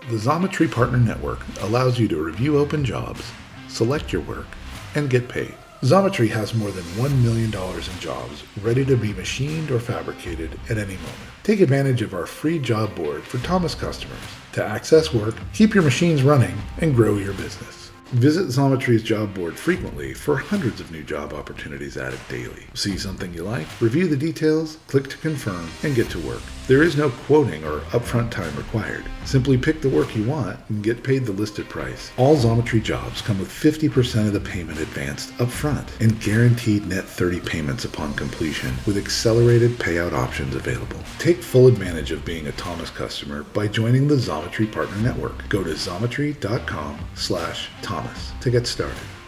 The Xometry Partner Network allows you to review open jobs, select your work, and get paid. Xometry has more than $1 million in jobs ready to be machined or fabricated at any moment. Take advantage of our free job board for Thomas customers to access work, keep your machines running, and grow your business. Visit Xometry's job board frequently for hundreds of new job opportunities added daily. See something you like? Review the details, click to confirm, and get to work. There is no quoting or upfront time required. Simply pick the work you want and get paid the listed price. All Xometry jobs come with 50% of the payment advanced upfront and guaranteed net 30 payments upon completion with accelerated payout options available. Take full advantage of being a Thomas customer by joining the Xometry Partner Network. Go to xometry.com/Thomas to get started.